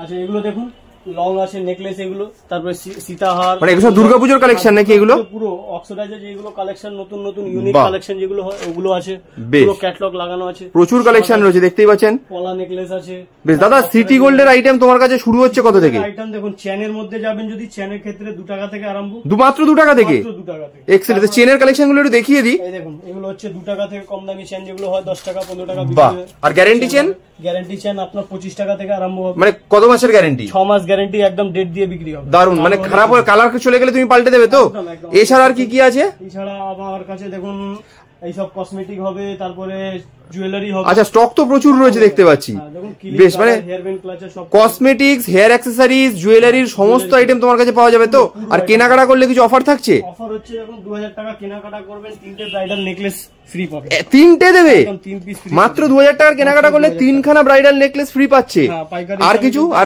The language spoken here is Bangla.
আচ্ছা এগুলো দেখুন লং আছে নেকলেস এগুলো, তারপরে সীতাহার, মানে এগুলো সব দুর্গাপূজার কালেকশন নাকি এগুলো? পুরো অক্সিডাইজার যেগুলো কালেকশন নতুন নতুন ইউনিক কালেকশন যেগুলো হয় ওগুলো আছে, পুরো ক্যাটালগ লাগানো আছে, প্রচুর কালেকশন রয়েছে দেখতেই পাচ্ছেন। পলা নেকলেস আছে। বেশ দাদা, সিটি গোল্ডের আইটেম তোমার কাছে শুরু হচ্ছে কত থেকে? আইটেম দেখুন চেনের মধ্যে যাবেন যদি, চেনের ক্ষেত্রে 2 টাকা থেকে আরম্ভ। মাত্র 2 টাকা থেকে? 2 টাকা থেকে। এক্সেলেন্ট। চেনের কালেকশন গুলো একটু দেখিয়ে দিই। এই দেখুন এগুলো হচ্ছে 2 টাকা থেকে কম দামি চেন যেগুলো হয় 10 টাকা 15 টাকা বিক্রি বাহ। হয়। আর গ্যারান্টি চেন? গ্যারান্টি চেন আপনার 25 টাকা থেকে আরম্ভ হবে। মানে কত মাসের গ্যারান্টি? 6 মাস গ্যারান্টি, একদম ডেট দিয়ে বিক্রি হবে। দারুন। মানে খারাপ হয়ে কালার চলে গেলে তুমি পাল্টে দেবে তো? এছাড়া আর কি কি আছে? এছাড়া আমার কাছে দেখুন এইসব কসমেটিক হবে, তারপরে জুয়েলারি হবে। আচ্ছা, স্টক তো প্রচুর রয়েছে দেখতে পাচ্ছি। বেশ, মানে কসমেটিক্স, হেয়ার অ্যাক্সেসরিজ, জুয়েলারির সমস্ত আইটেম তোমার কাছে পাওয়া যাবে তো? আর কেনাকাটা করলে কিছু অফার থাকছে? অফার হচ্ছে এখন 2000 টাকা কেনাকাটা করবেন 3টে ব্রাইডাল নেকলেস ফ্রি পাবেন। 3টে দেবে? 3 পিস ফ্রি মাত্র 2000 টাকার কেনাকাটা করলে 3খানা ব্রাইডাল নেকলেস ফ্রি পাচ্ছে। পাইকারি। আর কিছু?